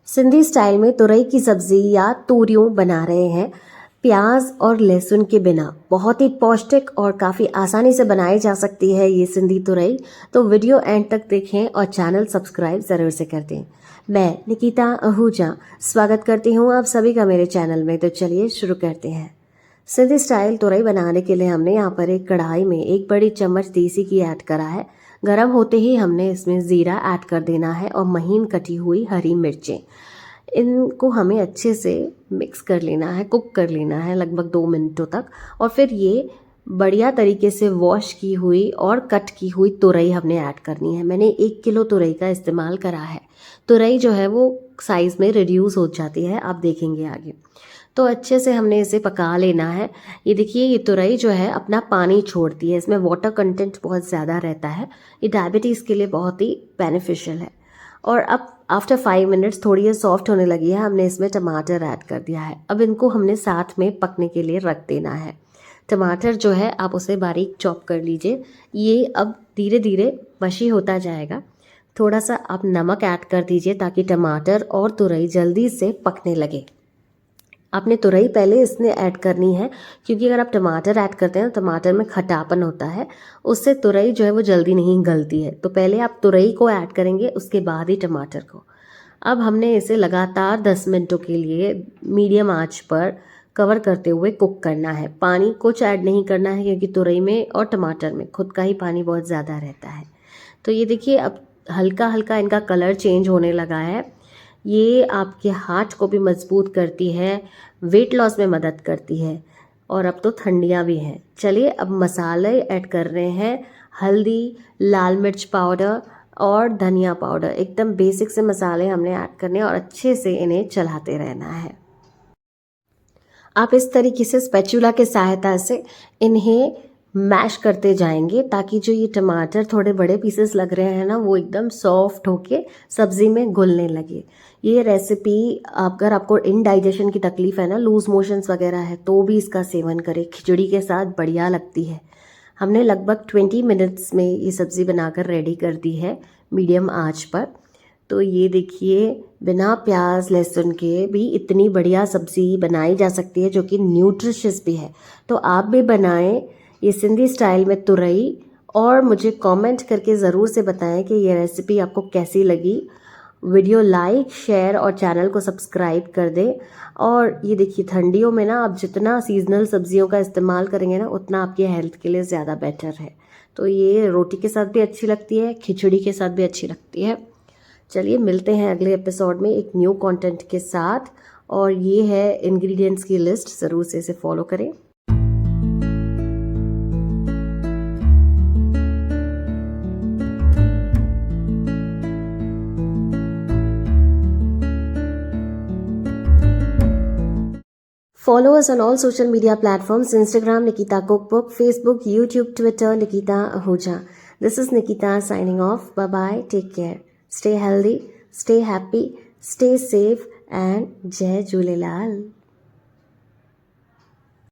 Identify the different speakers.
Speaker 1: Sindhi style में तुरई की सब्जी या तूरियों बना रहे हैं प्याज और लहसुन के बिना। बहुत ही पौष्टिक और काफ़ी आसानी से बनाई जा सकती है ये सिंधी तुरई। तो वीडियो एंड तक देखें और चैनल सब्सक्राइब ज़रूर से कर दें। मैं निकिता आहूजा स्वागत करती हूँ आप सभी का मेरे चैनल में। तो चलिए शुरू करते हैं। सिंधी स्टाइल तुरई बनाने के लिए हमने यहाँ पर एक कढ़ाई में 1 बड़ी चम्मच देसी घी ऐड करा है। गरम होते ही हमने इसमें ज़ीरा ऐड कर देना है और महीन कटी हुई हरी मिर्चें। इनको हमें अच्छे से मिक्स कर लेना है, कुक कर लेना है लगभग 2 मिनटों तक। और फिर ये बढ़िया तरीके से वॉश की हुई और कट की हुई तुरई हमने ऐड करनी है। मैंने 1 किलो तुरई का इस्तेमाल करा है। तुरई जो है वो साइज़ में रिड्यूस हो जाती है, आप देखेंगे आगे। तो अच्छे से हमने इसे पका लेना है। ये देखिए, ये तुरई जो है अपना पानी छोड़ती है, इसमें वाटर कंटेंट बहुत ज़्यादा रहता है। ये डायबिटीज़ के लिए बहुत ही बेनिफिशियल है। और अब आफ्टर 5 मिनट्स थोड़ी ये सॉफ्ट होने लगी है, हमने इसमें टमाटर ऐड कर दिया है। अब इनको हमने साथ में पकने के लिए रख देना है। टमाटर जो है आप उसे बारीक चॉप कर लीजिए। ये अब धीरे धीरे मशी होता जाएगा। थोड़ा सा आप नमक ऐड कर दीजिए ताकि टमाटर और तुरई जल्दी से पकने लगे। आपने तुरई पहले इसने ऐड करनी है क्योंकि अगर आप टमाटर ऐड करते हैं तो टमाटर में खटापन होता है, उससे तुरई जो है वो जल्दी नहीं गलती है। तो पहले आप तुरई को ऐड करेंगे, उसके बाद ही टमाटर को। अब हमने इसे लगातार 10 मिनटों के लिए मीडियम आंच पर कवर करते हुए कुक करना है। पानी कुछ ऐड नहीं करना है क्योंकि तुरई में और टमाटर में खुद का ही पानी बहुत ज़्यादा रहता है। तो ये देखिए, अब हल्का हल्का इनका कलर चेंज होने लगा है। ये आपके हार्ट को भी मजबूत करती है, वेट लॉस में मदद करती है और अब तो ठंडियाँ भी हैं। चलिए अब मसाले ऐड कर रहे हैं। हल्दी, लाल मिर्च पाउडर और धनिया पाउडर, एकदम बेसिक से मसाले हमने ऐड करने और अच्छे से इन्हें चलाते रहना है। आप इस तरीके से स्पैचुला के सहायता से इन्हें मैश करते जाएंगे ताकि जो ये टमाटर थोड़े बड़े पीसेस लग रहे हैं ना, वो एकदम सॉफ्ट होके सब्जी में घुलने लगे। ये रेसिपी अगर आपको इनडाइजेशन की तकलीफ है ना, लूज मोशंस वगैरह है, तो भी इसका सेवन करें। खिचड़ी के साथ बढ़िया लगती है। हमने लगभग 20 मिनट्स में ये सब्ज़ी बनाकर रेडी कर दी है मीडियम आंच पर। तो ये देखिए, बिना प्याज लहसुन के भी इतनी बढ़िया सब्ज़ी बनाई जा सकती है जो कि न्यूट्रिशियस भी है। तो आप भी बनाएं ये सिंधी स्टाइल में तुरई और मुझे कमेंट करके ज़रूर से बताएं कि ये रेसिपी आपको कैसी लगी। वीडियो लाइक, शेयर और चैनल को सब्सक्राइब कर दें। और ये देखिए, ठंडियों में ना आप जितना सीजनल सब्जियों का इस्तेमाल करेंगे ना, उतना आपके हेल्थ के लिए ज़्यादा बेटर है। तो ये रोटी के साथ भी अच्छी लगती है, खिचड़ी के साथ भी अच्छी लगती है। चलिए मिलते हैं अगले एपिसोड में एक न्यू कंटेंट के साथ। और ये है इंग्रेडिएंट्स की लिस्ट, ज़रूर से इसे फॉलो करें। Follow us on all social media platforms: Instagram Nikita Cookbook, Facebook, YouTube, Twitter Nikita Ahuja. This is Nikita signing off. Bye bye. Take care. Stay healthy, stay happy, stay safe, and Jai Jhulelal.